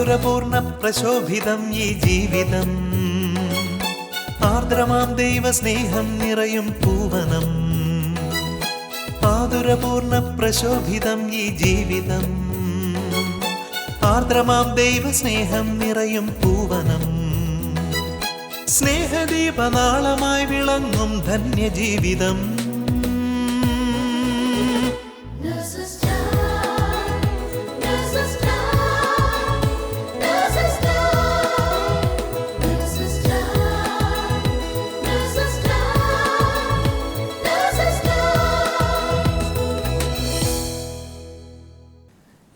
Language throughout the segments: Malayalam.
മാധുരപൂർണ്ണ പ്രശോഭിതം ഈ ജീവിതം, ആർദ്രമാം ദൈവസ്നേഹം നിറയും പൂവനം. മാധുരപൂർണ്ണ പ്രശോഭിതം ഈ ജീവിതം, ആർദ്രമാം ദൈവസ്നേഹം നിറയും പൂവനം. സ്നേഹദീപനാളമായി വിളങ്ങും ധന്യജീവിതം.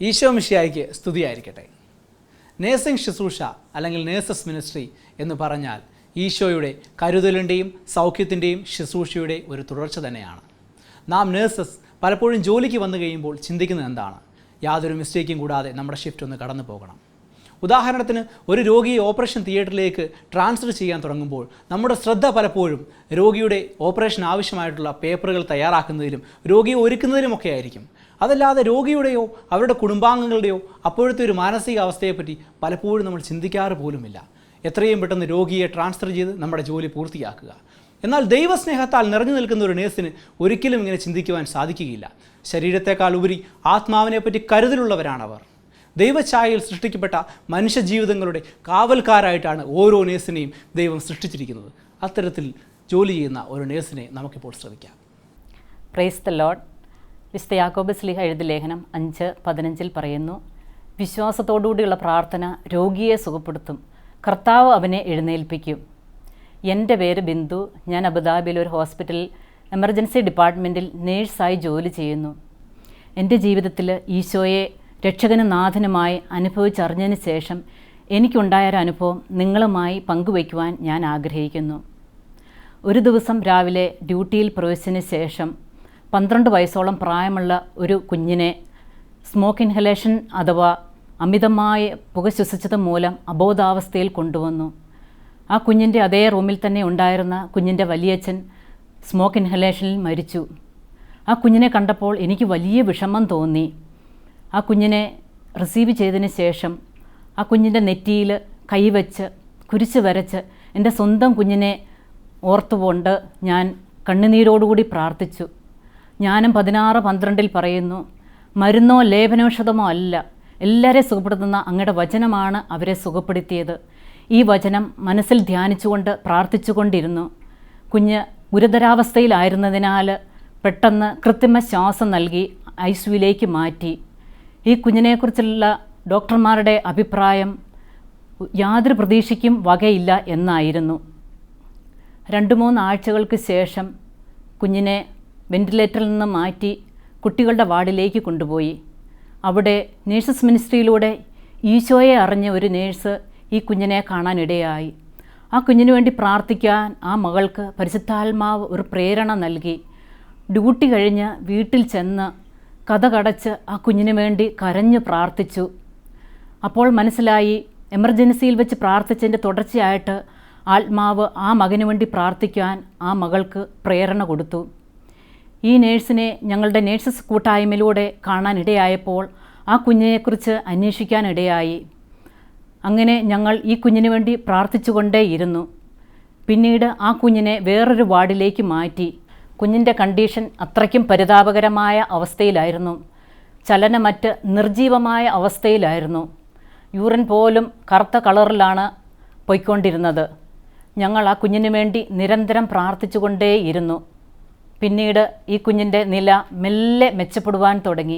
ഈശോ മിശിഹായ്ക്ക് സ്തുതിയായിരിക്കട്ടെ. നേഴ്സിംഗ് ശുശ്രൂഷ അല്ലെങ്കിൽ നേഴ്സസ് മിനിസ്ട്രി എന്ന് പറഞ്ഞാൽ ഈശോയുടെ കരുതലിൻ്റെയും സൗഖ്യത്തിൻ്റെയും ശുശ്രൂഷയുടെ ഒരു തുടർച്ച തന്നെയാണ്. നാം നേഴ്സസ് പലപ്പോഴും ജോലിക്ക് വന്നു കഴിയുമ്പോൾ ചിന്തിക്കുന്നത് എന്താണ്? യാതൊരു മിസ്റ്റേക്കും കൂടാതെ നമ്മുടെ ഷിഫ്റ്റ് ഒന്ന് കടന്നു പോകണം. ഉദാഹരണത്തിന് ഒരു രോഗിയെ ഓപ്പറേഷൻ തിയേറ്ററിലേക്ക് ട്രാൻസ്ഫർ ചെയ്യാൻ തുടങ്ങുമ്പോൾ നമ്മുടെ ശ്രദ്ധ പലപ്പോഴും രോഗിയുടെ ഓപ്പറേഷൻ ആവശ്യമായിട്ടുള്ള പേപ്പറുകൾ തയ്യാറാക്കുന്നതിലും രോഗിയെ ഒരുക്കുന്നതിലുമൊക്കെ ആയിരിക്കും. അതല്ലാതെ രോഗിയുടെയോ അവരുടെ കുടുംബാംഗങ്ങളുടെയോ അപ്പോഴത്തെ ഒരു മാനസികാവസ്ഥയെപ്പറ്റി പലപ്പോഴും നമ്മൾ ചിന്തിക്കാറ് പോലുമില്ല. എത്രയും പെട്ടെന്ന് രോഗിയെ ട്രാൻസ്ഫർ ചെയ്ത് നമ്മുടെ ജോലി പൂർത്തിയാക്കുക. എന്നാൽ ദൈവസ്നേഹത്താൽ നിറഞ്ഞു നിൽക്കുന്ന ഒരു നേഴ്സിന് ഒരിക്കലും ഇങ്ങനെ ചിന്തിക്കുവാൻ സാധിക്കുകയില്ല. ശരീരത്തെക്കാൾ ഉപരി ആത്മാവിനെപ്പറ്റി കരുതലുള്ളവരാണവർ. ദൈവഛായയിൽ സൃഷ്ടിക്കപ്പെട്ട മനുഷ്യജീവിതങ്ങളുടെ കാവൽക്കാരായിട്ടാണ് ഓരോ നേഴ്സിനെയും ദൈവം സൃഷ്ടിച്ചിരിക്കുന്നത്. അത്തരത്തിൽ ജോലി ചെയ്യുന്ന ഒരു നേഴ്സിനെ നമുക്കിപ്പോൾ ശ്രമിക്കാം. Praise the Lord. വിശുദ്ധ യാക്കോബ് ശ്ലീഹ എഴുതിയ ലേഖനം 5:15 പറയുന്നു, വിശ്വാസത്തോടുകൂടിയുള്ള പ്രാർത്ഥന രോഗിയെ സുഖപ്പെടുത്തും, കർത്താവ് അവനെ എഴുന്നേൽപ്പിക്കും. എൻ്റെ പേര് ബിന്ദു. ഞാൻ അബുദാബിയിൽ ഒരു ഹോസ്പിറ്റലിൽ എമർജൻസി ഡിപ്പാർട്ട്മെൻറ്റിൽ നേഴ്സായി ജോലി ചെയ്യുന്നു. എൻ്റെ ജീവിതത്തിൽ ഈശോയെ രക്ഷകനും നാഥനുമായി അനുഭവിച്ചറിഞ്ഞതിന് ശേഷം എനിക്കുണ്ടായൊരനുഭവം നിങ്ങളുമായി പങ്കുവയ്ക്കുവാൻ ഞാൻ ആഗ്രഹിക്കുന്നു. ഒരു ദിവസം രാവിലെ ഡ്യൂട്ടിയിൽ പ്രവേശിച്ചതിന് ശേഷം 12 വയസ്സോളം പ്രായമുള്ള ഒരു കുഞ്ഞിനെ സ്മോക്ക് ഇൻഹലേഷൻ അഥവാ അമിതമായ പുക ശ്വസിച്ചത് മൂലം അബോധാവസ്ഥയിൽ കൊണ്ടുവന്നു. ആ കുഞ്ഞിൻ്റെ അതേ റൂമിൽ തന്നെ ഉണ്ടായിരുന്ന കുഞ്ഞിൻ്റെ വലിയച്ഛൻ സ്മോക്ക് ഇൻഹലേഷനിൽ മരിച്ചു. ആ കുഞ്ഞിനെ കണ്ടപ്പോൾ എനിക്ക് വലിയ വിഷമം തോന്നി. ആ കുഞ്ഞിനെ റിസീവ് ചെയ്തതിന് ശേഷം ആ കുഞ്ഞിൻ്റെ നെറ്റിയിൽ കൈവച്ച് കുരിശ് വരച്ച് എൻ്റെ സ്വന്തം കുഞ്ഞിനെ ഓർത്തുകൊണ്ട് ഞാൻ കണ്ണുനീരോടുകൂടി പ്രാർത്ഥിച്ചു. ജ്ഞാനം 16:12 പറയുന്നു, മരുന്നോ ലേപനൌഷധമോ അല്ല, എല്ലാവരെയും സുഖപ്പെടുത്തുന്ന അങ്ങയുടെ വചനമാണ് അവരെ സുഖപ്പെടുത്തിയത്. ഈ വചനം മനസ്സിൽ ധ്യാനിച്ചുകൊണ്ട് പ്രാർത്ഥിച്ചുകൊണ്ടിരുന്നു. കുഞ്ഞ് ഗുരുതരാവസ്ഥയിലായിരുന്നതിനാൽ പെട്ടെന്ന് കൃത്രിമ ശ്വാസം നൽകി ICUവിലേക്ക് മാറ്റി. ഈ കുഞ്ഞിനെക്കുറിച്ചുള്ള ഡോക്ടർമാരുടെ അഭിപ്രായം യാതൊരു പ്രതീക്ഷയ്ക്കും വകയില്ല എന്നായിരുന്നു. 2-3 ആഴ്ചകൾക്ക് ശേഷം കുഞ്ഞിനെ വെന്റിലേറ്ററിൽ നിന്ന് മാറ്റി കുട്ടികളുടെ വാർഡിലേക്ക് കൊണ്ടുപോയി. അവിടെ നേഴ്സസ് മിനിസ്ട്രിയിലൂടെ ഈശോയെ അറിഞ്ഞ ഒരു നേഴ്സ് ഈ കുഞ്ഞിനെ കാണാനിടയായി. ആ കുഞ്ഞിന് വേണ്ടി പ്രാർത്ഥിക്കാൻ ആ മകൾക്ക് പരിശുദ്ധാത്മാവ് ഒരു പ്രേരണ നൽകി. ഡ്യൂട്ടി കഴിഞ്ഞ് വീട്ടിൽ ചെന്ന് കതകടച്ച് ആ കുഞ്ഞിന് വേണ്ടി കരഞ്ഞു പ്രാർത്ഥിച്ചു. അപ്പോൾ മനസ്സിലായി, എമർജൻസിയിൽ വെച്ച് പ്രാർത്ഥിച്ചതിൻ്റെ തുടർച്ചയായിട്ട് ആത്മാവ് ആ മകന് വേണ്ടി പ്രാർത്ഥിക്കാൻ ആ മകൾക്ക് പ്രേരണ കൊടുത്തു. ഈ നേഴ്സിനെ ഞങ്ങളുടെ നേഴ്സസ് കൂട്ടായ്മയിലൂടെ കാണാനിടയായപ്പോൾ ആ കുഞ്ഞിനെക്കുറിച്ച് അന്വേഷിക്കാനിടയായി. അങ്ങനെ ഞങ്ങൾ ഈ കുഞ്ഞിന് വേണ്ടി പ്രാർത്ഥിച്ചുകൊണ്ടേയിരുന്നു. പിന്നീട് ആ കുഞ്ഞിനെ വേറൊരു വാർഡിലേക്ക് മാറ്റി. കുഞ്ഞിൻ്റെ കണ്ടീഷൻ അത്രയ്ക്കും പരിതാപകരമായ അവസ്ഥയിലായിരുന്നു. ചലനമറ്റ് നിർജീവമായ അവസ്ഥയിലായിരുന്നു. യൂറിൻ പോലും കറുത്ത കളറിലാണ് പോയിക്കൊണ്ടിരുന്നത്. ഞങ്ങൾ ആ കുഞ്ഞിന് വേണ്ടി നിരന്തരം പ്രാർത്ഥിച്ചുകൊണ്ടേയിരുന്നു. പിന്നീട് ഈ കുഞ്ഞിൻ്റെ നില മെല്ലെ മെച്ചപ്പെടുവാൻ തുടങ്ങി.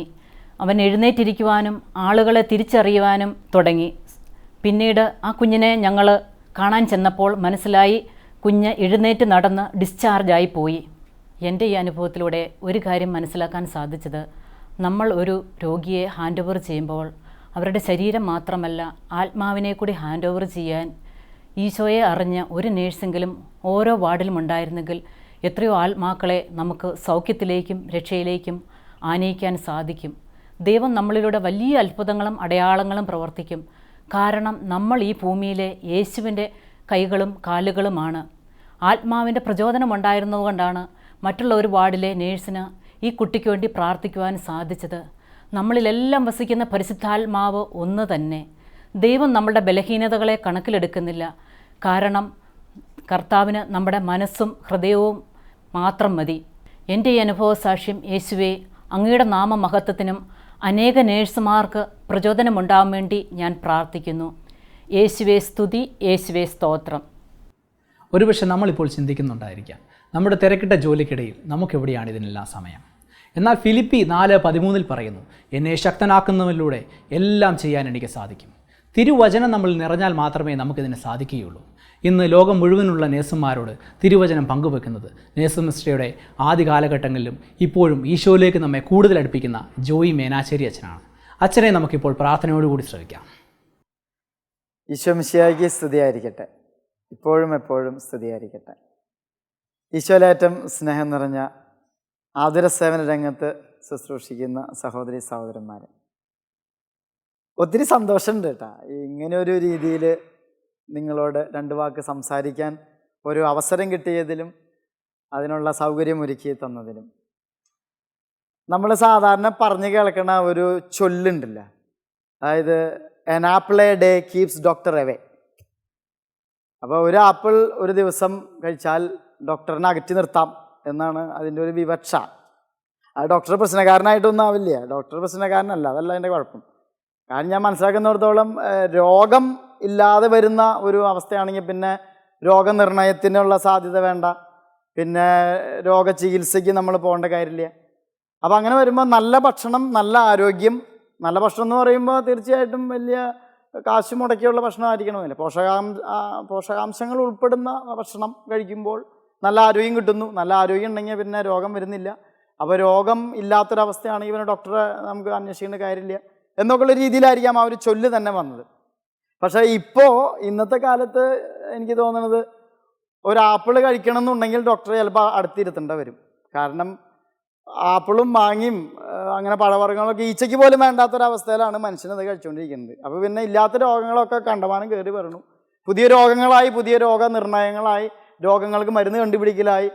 അവൻ എഴുന്നേറ്റിരിക്കുവാനും ആളുകളെ തിരിച്ചറിയുവാനും തുടങ്ങി. പിന്നീട് ആ കുഞ്ഞിനെ ഞങ്ങൾ കാണാൻ ചെന്നപ്പോൾ മനസ്സിലായി, കുഞ്ഞ് എഴുന്നേറ്റ് നടന്ന് ഡിസ്ചാർജായി പോയി. എൻ്റെ ഈ അനുഭവത്തിലൂടെ ഒരു കാര്യം മനസ്സിലാക്കാൻ സാധിച്ചത്, നമ്മൾ ഒരു രോഗിയെ ഹാൻഡ് ഓവർ ചെയ്യുമ്പോൾ അവരുടെ ശരീരം മാത്രമല്ല ആത്മാവിനെ കൂടി ഹാൻഡ് ഓവർ ചെയ്യാൻ ഈശോയെ അറിഞ്ഞ ഒരു നേഴ്സെങ്കിലും ഓരോ വാർഡിലും ഉണ്ടായിരുന്നെങ്കിൽ എത്രയോ ആത്മാക്കളെ നമുക്ക് സൗഖ്യത്തിലേക്കും രക്ഷയിലേക്കും ആനയിക്കാൻ സാധിക്കും. ദൈവം നമ്മളിലൂടെ വലിയ അത്ഭുതങ്ങളും അടയാളങ്ങളും പ്രവർത്തിക്കും. കാരണം നമ്മൾ ഈ ഭൂമിയിലെ യേശുവിൻ്റെ കൈകളും കാലുകളുമാണ്. ആത്മാവിൻ്റെ പ്രചോദനമുണ്ടായിരുന്നതുകൊണ്ടാണ് മറ്റുള്ള ഒരു വാർഡിലെ നേഴ്സിന് ഈ കുട്ടിക്ക് വേണ്ടി പ്രാർത്ഥിക്കുവാൻ സാധിച്ചത്. നമ്മളിലെല്ലാം വസിക്കുന്ന പരിശുദ്ധാത്മാവ് ഒന്ന് തന്നെ. ദൈവം നമ്മുടെ ബലഹീനതകളെ കണക്കിലെടുക്കുന്നില്ല. കാരണം കർത്താവിന് നമ്മുടെ മനസ്സും ഹൃദയവും മാത്രം മതി. എൻ്റെ ഈ അനുഭവ സാക്ഷ്യം യേശുവേ, അങ്ങയുടെ നാമമഹത്വത്തിനും അനേക നേഴ്സുമാർക്ക് പ്രചോദനമുണ്ടാകാൻ വേണ്ടി ഞാൻ പ്രാർത്ഥിക്കുന്നു. യേശുവേ സ്തുതി, യേശുവേ സ്തോത്രം. ഒരുപക്ഷെ നമ്മളിപ്പോൾ ചിന്തിക്കുന്നുണ്ടായിരിക്കാം, നമ്മുടെ തിരക്കിട്ട ജോലിക്കിടയിൽ നമുക്കെവിടെയാണ് ഇതിനെല്ലാം സമയം? എന്നാൽ ഫിലിപ്പി 4:13 പറയുന്നു, എന്നെ ശക്തനാക്കുന്നതിലൂടെ എല്ലാം ചെയ്യാൻ എനിക്ക് സാധിക്കും. തിരുവചനം നമ്മൾ നിറഞ്ഞാൽ മാത്രമേ നമുക്കിതിന് സാധിക്കുകയുള്ളൂ. ഇന്ന് ലോകം മുഴുവനുള്ള നേഴ്സുമാരോട് തിരുവചനം പങ്കുവെക്കുന്നത് നേഴ്സ് മിനിസ്ട്രിയുടെ ആദ്യ കാലഘട്ടങ്ങളിലും ഇപ്പോഴും ഈശോയിലേക്ക് നമ്മെ കൂടുതൽ അടുപ്പിക്കുന്ന ജോയി മേനാശ്ശേരി അച്ഛനാണ്. അച്ഛനെ നമുക്കിപ്പോൾ പ്രാർത്ഥനയോടുകൂടി ശ്രമിക്കാം. ഈശോ മിശിഹായ്ക്ക് സ്തുതിയായിരിക്കട്ടെ. ഇപ്പോഴും എപ്പോഴും സ്തുതിയായിരിക്കട്ടെ. ഈശോയിലേറ്റം സ്നേഹം നിറഞ്ഞ ആതുര സേവന രംഗത്ത് ശുശ്രൂഷിക്കുന്ന സഹോദരി സഹോദരന്മാരെ, ഒത്തിരി സന്തോഷമുണ്ട് കേട്ടോ. ഇങ്ങനെ ഒരു രീതിയിൽ നിങ്ങളോട് രണ്ട് വാക്ക് സംസാരിക്കാൻ ഒരു അവസരം കിട്ടിയതിലും അതിനുള്ള സൗകര്യം ഒരുക്കി തന്നതിലും. നമ്മൾ സാധാരണ പറഞ്ഞു കേൾക്കണ ഒരു ചൊല്ലുണ്ടല്ലോ, അതായത് an apple a day keeps doctor away. അപ്പോൾ ഒരു ആപ്പിൾ ഒരു ദിവസം കഴിച്ചാൽ ഡോക്ടറിനെ അകറ്റി നിർത്താം എന്നാണ് അതിൻ്റെ ഒരു വിവക്ഷ. ആ ഡോക്ടർ പ്രശ്നക്കാരനായിട്ടൊന്നും ആവില്ല, ഡോക്ടർ പ്രശ്നക്കാരനല്ല, അതല്ല അതിൻ്റെ കുഴപ്പം. കാരണം ഞാൻ മനസ്സിലാക്കുന്നിടത്തോളം രോഗം ഇല്ലാതെ വരുന്ന ഒരു അവസ്ഥയാണെങ്കിൽ പിന്നെ രോഗനിർണയത്തിനുള്ള സാധ്യത വേണ്ട, പിന്നെ രോഗചികിത്സയ്ക്ക് നമ്മൾ പോകേണ്ട കാര്യമില്ല. അപ്പോൾ അങ്ങനെ വരുമ്പോൾ നല്ല ഭക്ഷണം, നല്ല ആരോഗ്യം. നല്ല ഭക്ഷണം എന്ന് പറയുമ്പോൾ തീർച്ചയായിട്ടും വലിയ കാശ് മുടക്കിയുള്ള ഭക്ഷണമായിരിക്കണമെന്നില്ല. പോഷകാംശങ്ങൾ ഉൾപ്പെടുന്ന ഭക്ഷണം കഴിക്കുമ്പോൾ നല്ല ആരോഗ്യം കിട്ടുന്നു. നല്ല ആരോഗ്യം ഉണ്ടെങ്കിൽ പിന്നെ രോഗം വരുന്നില്ല. അപ്പോൾ രോഗം ഇല്ലാത്തൊരവസ്ഥയാണെങ്കിൽ പിന്നെ ഡോക്ടറെ നമുക്ക് അന്വേഷിക്കേണ്ട കാര്യമില്ല എന്നൊക്കെയുള്ള രീതിയിലായിരിക്കാം ആ ഒരു ചൊല്ല് തന്നെ വന്നത്. പക്ഷേ ഇപ്പോൾ ഇന്നത്തെ കാലത്ത് എനിക്ക് തോന്നുന്നത് ഒരു ആപ്പിൾ കഴിക്കണം എന്നുണ്ടെങ്കിൽ ഡോക്ടറെ ചിലപ്പോൾ അടുത്തിരുത്തേണ്ട വരും. കാരണം ആപ്പിളും മാങ്ങയും അങ്ങനെ പഴവർഗ്ഗങ്ങളൊക്കെ ഈച്ചയ്ക്ക് പോലും വേണ്ടാത്തൊരവസ്ഥയിലാണ് മനുഷ്യനത് കഴിച്ചുകൊണ്ടിരിക്കുന്നത്. അപ്പോൾ പിന്നെ ഇല്ലാത്ത രോഗങ്ങളൊക്കെ കണ്ടമാനം കയറി വരണം. പുതിയ രോഗങ്ങളായി, പുതിയ രോഗനിർണയങ്ങളായി, രോഗങ്ങൾക്ക് മരുന്ന് കണ്ടുപിടിക്കലായി,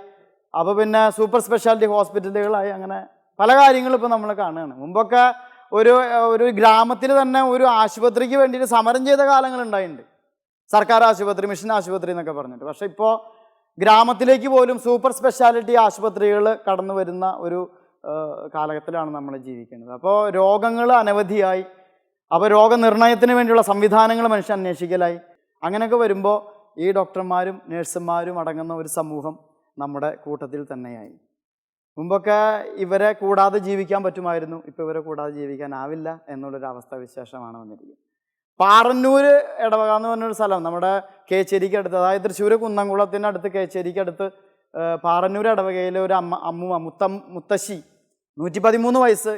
അപ്പോൾ പിന്നെ സൂപ്പർ സ്പെഷ്യാലിറ്റി ഹോസ്പിറ്റലുകളായി, അങ്ങനെ പല കാര്യങ്ങളും ഇപ്പോൾ നമ്മൾ കാണുകയാണ്. മുമ്പൊക്കെ ഒരു ഗ്രാമത്തിൽ തന്നെ ഒരു ആശുപത്രിക്ക് വേണ്ടിയിട്ട് സമരം ചെയ്ത കാലങ്ങളുണ്ടായിട്ടുണ്ട്. സർക്കാർ ആശുപത്രി, മിഷൻ ആശുപത്രി എന്നൊക്കെ പറഞ്ഞിട്ട്. പക്ഷേ ഇപ്പോൾ ഗ്രാമത്തിലേക്ക് പോലും സൂപ്പർ സ്പെഷ്യാലിറ്റി ആശുപത്രികൾ കടന്നു വരുന്ന ഒരു കാലഘട്ടത്തിലാണ് നമ്മൾ ജീവിക്കുന്നത്. അപ്പോൾ രോഗങ്ങൾ അനവധിയായി, അപ്പോൾ രോഗനിർണയത്തിന് വേണ്ടിയുള്ള സംവിധാനങ്ങൾ മനുഷ്യൻ അന്വേഷിക്കലായി. അങ്ങനെയൊക്കെ വരുമ്പോൾ ഈ ഡോക്ടർമാരും നേഴ്സുമാരും അടങ്ങുന്ന ഒരു സമൂഹം നമ്മുടെ കൂട്ടത്തിൽ തന്നെയായി. മുമ്പൊക്കെ ഇവരെ കൂടാതെ ജീവിക്കാൻ പറ്റുമായിരുന്നു, ഇപ്പോൾ ഇവരെ കൂടാതെ ജീവിക്കാനാവില്ല എന്നുള്ളൊരു അവസ്ഥ വിശേഷമാണ് വന്നിരിക്കുന്നത്. പാറന്നൂർ ഇടവക എന്ന് പറഞ്ഞൊരു സ്ഥലം നമ്മുടെ കേച്ചേരിക്ക് അടുത്ത്, അതായത് തൃശ്ശൂർ കുന്നംകുളത്തിനടുത്ത് കേച്ചേരിക്ക് അടുത്ത് പാറന്നൂർ ഇടവകയിലെ ഒരു മുത്തശ്ശി 113 വയസ്സ്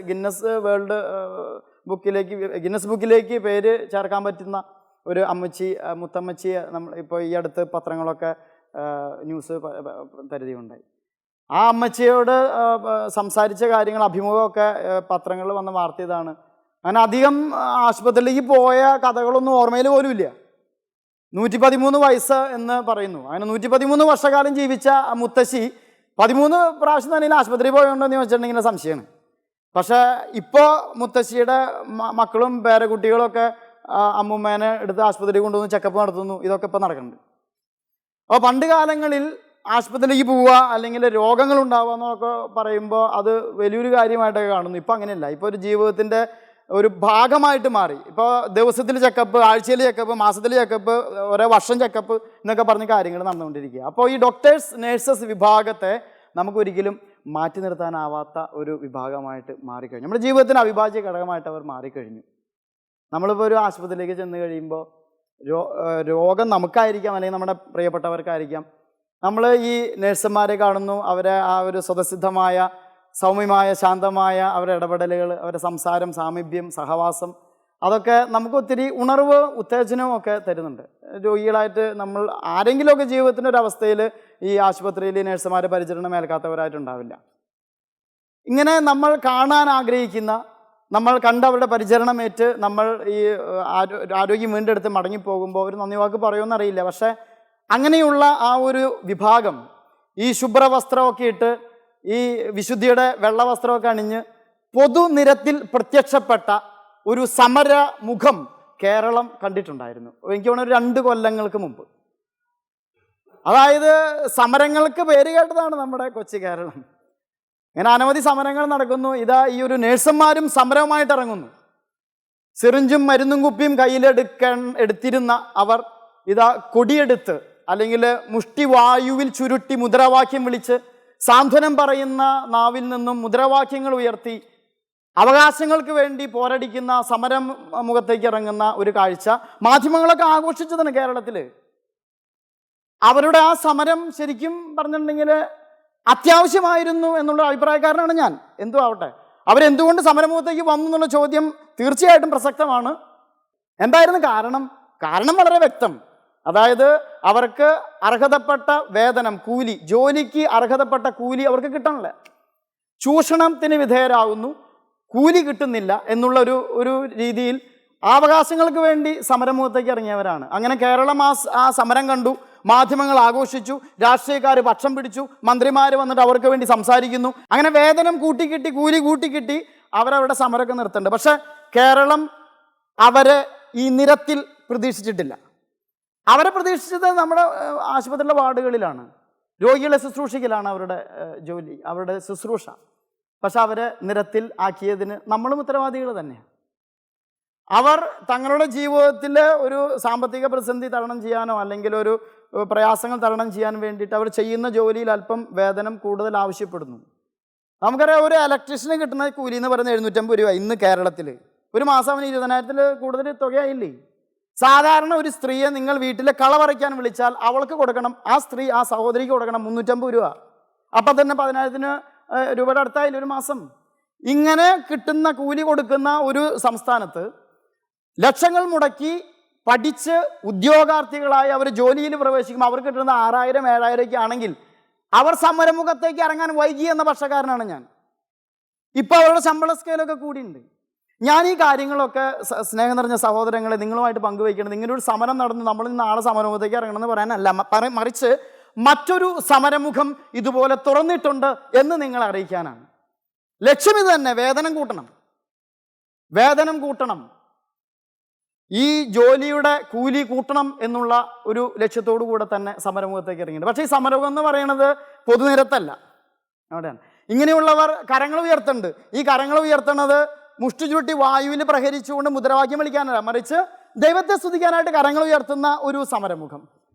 ഗിന്നസ് ബുക്കിലേക്ക് പേര് ചേർക്കാൻ പറ്റുന്ന ഒരു മുത്തമ്മച്ചിയെ നമ്മൾ ഇപ്പോൾ ഈ അടുത്ത് പത്രങ്ങളൊക്കെ ന്യൂസ് തരുകയുണ്ടായി. ആ അമ്മച്ചിയോട് സംസാരിച്ച കാര്യങ്ങൾ, അഭിമുഖമൊക്കെ പത്രങ്ങളിൽ വന്ന വാർത്ത ഇതാണ്. അങ്ങനെ അധികം ആശുപത്രിയിലേക്ക് പോയ കഥകളൊന്നും ഓർമ്മയിൽ പോലും ഇല്ല. 113 വയസ്സ് എന്ന് പറയുന്നു. അങ്ങനെ 113 വർഷക്കാലം ജീവിച്ച മുത്തശ്ശി 13 പ്രാവശ്യം തന്നെ ആശുപത്രിയിൽ പോയോണ്ടെന്ന് ചോദിച്ചിട്ടുണ്ടെങ്കിൽ സംശയമാണ്. പക്ഷേ ഇപ്പോൾ മുത്തശ്ശിയുടെ മക്കളും പേരക്കുട്ടികളൊക്കെ അമ്മൂമ്മേനെ എടുത്ത് ആശുപത്രിയിൽ കൊണ്ടുവന്ന് ചെക്കപ്പ് നടത്തുന്നു. ഇതൊക്കെ ഇപ്പോൾ നടക്കുന്നുണ്ട്. അപ്പോൾ പണ്ട് കാലങ്ങളിൽ ആശുപത്രിയിലേക്ക് പോവുക അല്ലെങ്കിൽ രോഗങ്ങൾ ഉണ്ടാവുക എന്നൊക്കെ പറയുമ്പോൾ അത് വലിയൊരു കാര്യമായിട്ടൊക്കെ കാണുന്നു. ഇപ്പോൾ അങ്ങനെയല്ല. ഇപ്പോൾ ഒരു ജീവിതത്തിൻ്റെ ഒരു ഭാഗമായിട്ട് മാറി. ഇപ്പോൾ ദിവസത്തിൽ ചെക്കപ്പ്, ആഴ്ചയിൽ ചെക്കപ്പ്, മാസത്തിൽ ചെക്കപ്പ്, ഓരോ വർഷം ചെക്കപ്പ് എന്നൊക്കെ പറഞ്ഞ കാര്യങ്ങൾ നടന്നുകൊണ്ടിരിക്കുക. അപ്പോൾ ഈ ഡോക്ടേഴ്സ്, നേഴ്സസ് വിഭാഗത്തെ നമുക്കൊരിക്കലും മാറ്റി നിർത്താനാവാത്ത ഒരു വിഭാഗമായിട്ട് മാറിക്കഴിഞ്ഞു. നമ്മുടെ ജീവിതത്തിന് അവിഭാജ്യ ഘടകമായിട്ട് അവർ മാറിക്കഴിഞ്ഞു. നമ്മളിപ്പോൾ ഒരു ആശുപത്രിയിലേക്ക് ചെന്ന് കഴിയുമ്പോൾ രോഗം നമുക്കായിരിക്കാം, അല്ലെങ്കിൽ നമ്മുടെ പ്രിയപ്പെട്ടവർക്കായിരിക്കാം. നമ്മൾ ഈ നേഴ്സുമാരെ കാണുന്നു, അവരെ ആ ഒരു സ്വതസിദ്ധമായ, സൗമ്യമായ, ശാന്തമായ അവരുടെ ഇടപെടലുകൾ, അവരുടെ സംസാരം, സാമീപ്യം, സഹവാസം, അതൊക്കെ നമുക്ക് ഒത്തിരി ഉണർവ്, ഉത്തേജനവും ഒക്കെ തരുന്നുണ്ട്. രോഗികളായിട്ട് നമ്മൾ ആരെങ്കിലുമൊക്കെ ജീവിതത്തിൻ്റെ ഒരു അവസ്ഥയിൽ ഈ ആശുപത്രിയിൽ നേഴ്സുമാരെ പരിചരണം ഏൽക്കാത്തവരായിട്ടുണ്ടാവില്ല. ഇങ്ങനെ നമ്മൾ കാണാൻ ആഗ്രഹിക്കുന്ന, നമ്മൾ കണ്ടവരുടെ പരിചരണമേറ്റ് നമ്മൾ ഈ ആരോഗ്യം വീണ്ടെടുത്ത് മടങ്ങിപ്പോകുമ്പോൾ ഒരു നന്ദി വാക്ക് പറയുമെന്നറിയില്ല. പക്ഷേ അങ്ങനെയുള്ള ആ ഒരു വിഭാഗം ഈ ശുഭ്രവസ്ത്രമൊക്കെ ഇട്ട്, ഈ വിശുദ്ധിയുടെ വെള്ളവസ്ത്രമൊക്കെ അണിഞ്ഞ് പൊതുനിരത്തിൽ പ്രത്യക്ഷപ്പെട്ട ഒരു സമര മുഖം കേരളം കണ്ടിട്ടുണ്ടായിരുന്നു. എനിക്ക് തോന്നുന്നു 2 കൊല്ലങ്ങൾക്ക് മുമ്പ്. അതായത് സമരങ്ങൾക്ക് പേര് കേട്ടതാണ് നമ്മുടെ കൊച്ചു കേരളം. ഇങ്ങനെ അനവധി സമരങ്ങൾ നടക്കുന്നു. ഇതാ ഈ ഒരു നേഴ്സുമാരും സമരവുമായിട്ട് ഇറങ്ങുന്നു. സിറിഞ്ചും മരുന്നും കുപ്പിയും എടുത്തിരുന്ന അവർ ഇതാ കൊടിയെടുത്ത്, അല്ലെങ്കിൽ മുഷ്ടിവായുവിൽ ചുരുട്ടി മുദ്രാവാക്യം വിളിച്ച്, സാന്ത്വനം പറയുന്ന നാവിൽ നിന്നും മുദ്രാവാക്യങ്ങൾ ഉയർത്തി അവകാശങ്ങൾക്ക് വേണ്ടി പോരടിക്കുന്ന സമരം മുഖത്തേക്ക് ഇറങ്ങുന്ന ഒരു കാഴ്ച മാധ്യമങ്ങളൊക്കെ ആഘോഷിച്ചതാണ് കേരളത്തിൽ. അവരുടെ ആ സമരം ശരിക്കും പറഞ്ഞിട്ടുണ്ടെങ്കിൽ അത്യാവശ്യമായിരുന്നു എന്നുള്ള അഭിപ്രായക്കാരനാണ് ഞാൻ. എന്തോ ആവട്ടെ, അവരെന്തുകൊണ്ട് സമരമുഖത്തേക്ക് വന്നു എന്നുള്ള ചോദ്യം തീർച്ചയായിട്ടും പ്രസക്തമാണ്. എന്തായിരുന്നു കാരണം വളരെ വ്യക്തം. അതായത് അവർക്ക് അർഹതപ്പെട്ട വേതനം, കൂലി, ജോലിക്ക് അർഹതപ്പെട്ട കൂലി അവർക്ക് കിട്ടണില്ല. ചൂഷണത്തിന് വിധേയരാകുന്നു, കൂലി കിട്ടുന്നില്ല എന്നുള്ള ഒരു രീതിയിൽ അവകാശങ്ങൾക്ക് വേണ്ടി സമരമുഖത്തേക്ക് ഇറങ്ങിയവരാണ്. അങ്ങനെ കേരളം ആ സമരം കണ്ടു, മാധ്യമങ്ങൾ ആഘോഷിച്ചു, രാഷ്ട്രീയക്കാർ പക്ഷം പിടിച്ചു, മന്ത്രിമാർ വന്നിട്ട് അവർക്ക് വേണ്ടി സംസാരിക്കുന്നു. അങ്ങനെ വേതനം കൂട്ടിക്കിട്ടി, കൂലി കൂട്ടിക്കിട്ടി അവരവരുടെ സമരമൊക്കെ നിർത്തുന്നുണ്ട്. പക്ഷെ കേരളം അവരെ ഈ നിരത്തിൽ പ്രതീക്ഷിച്ചിട്ടില്ല. അവരെ പ്രതീക്ഷിച്ചത് നമ്മുടെ ആശുപത്രിയിലെ വാർഡുകളിലാണ്, രോഗികളെ ശുശ്രൂഷിക്കലാണ് അവരുടെ ജോലി, അവരുടെ ശുശ്രൂഷ. പക്ഷെ അവരെ നിരത്തിൽ ആക്കിയതിന് നമ്മളും ഉത്തരവാദികൾ തന്നെയാണ്. അവർ തങ്ങളുടെ ജീവിതത്തിൽ ഒരു സാമ്പത്തിക പ്രതിസന്ധി തരണം ചെയ്യാനോ അല്ലെങ്കിൽ ഒരു പ്രയാസങ്ങൾ തരണം ചെയ്യാൻ വേണ്ടിയിട്ട് അവർ ചെയ്യുന്ന ജോലിയിൽ അല്പം വേതനം കൂടുതൽ ആവശ്യപ്പെടുന്നു. നമുക്കറിയാം, ഒരു ഇലക്ട്രീഷ്യന് കിട്ടുന്ന കൂലി എന്ന് പറയുന്നത് 750 രൂപ. ഇന്ന് കേരളത്തിൽ ഒരു മാസം അവന് 20,000-ൽ കൂടുതൽ തുകയായില്ലേ? സാധാരണ ഒരു സ്ത്രീയെ നിങ്ങൾ വീട്ടിലെ കള പറിക്കാൻ വിളിച്ചാൽ അവൾക്ക് കൊടുക്കണം, ആ സഹോദരിക്ക് കൊടുക്കണം 350 രൂപ. അപ്പം തന്നെ 10,000 രൂപയുടെ അടുത്തായില്ല ഒരു മാസം. ഇങ്ങനെ കിട്ടുന്ന കൂലി കൊടുക്കുന്ന ഒരു സംസ്ഥാനത്ത് ലക്ഷങ്ങൾ മുടക്കി പഠിച്ച് ഉദ്യോഗാർത്ഥികളായി അവർ ജോലിയിൽ പ്രവേശിക്കുമ്പോൾ അവർക്ക് കിട്ടുന്ന 6,000-7,000 ആണെങ്കിൽ അവർ സമരമുഖത്തേക്ക് ഇറങ്ങാൻ വൈകി എന്ന പക്ഷക്കാരനാണ് ഞാൻ. ഇപ്പോൾ അവരുടെ ശമ്പള സ്കെയിലൊക്കെ കൂടിയുണ്ട്. ഞാൻ ഈ കാര്യങ്ങളൊക്കെ സ്നേഹം നിറഞ്ഞ സഹോദരങ്ങളെ നിങ്ങളുമായിട്ട് പങ്കുവയ്ക്കണം. ഇങ്ങനൊരു സമരം നടന്ന് നമ്മൾ നാളെ സമരമുഖത്തേക്ക് ഇറങ്ങണമെന്ന് പറയാനല്ല, മറിച്ച് മറ്റൊരു സമരമുഖം ഇതുപോലെ തുറന്നിട്ടുണ്ട് എന്ന് നിങ്ങളെ അറിയിക്കാനാണ്. ലക്ഷ്യം ഇത് തന്നെ, വേതനം കൂട്ടണം, ഈ ജോലിയുടെ കൂലി കൂട്ടണം എന്നുള്ള ഒരു ലക്ഷ്യത്തോടു കൂടെ തന്നെ സമരമുഖത്തേക്ക് ഇറങ്ങിയിട്ടുണ്ട്. പക്ഷേ ഈ സമരമുഖം എന്ന് പറയുന്നത് പൊതുനിരത്തല്ല, അവിടെയാണ്. ഇങ്ങനെയുള്ളവർ കരങ്ങൾ ഉയർത്തുന്നുണ്ട്. ഈ കരങ്ങൾ ഉയർത്തുന്നത് മുഷ്ടി ചുരുട്ടി വായുവിൽ പ്രഹരിച്ചുകൊണ്ട് മുദ്രാവാക്യം വിളിക്കാനല്ല, മറിച്ച് ദൈവത്തെ സ്തുതിക്കാനായിട്ട് കരങ്ങൾ ഉയർത്തുന്ന ഒരു സമരമുഖം.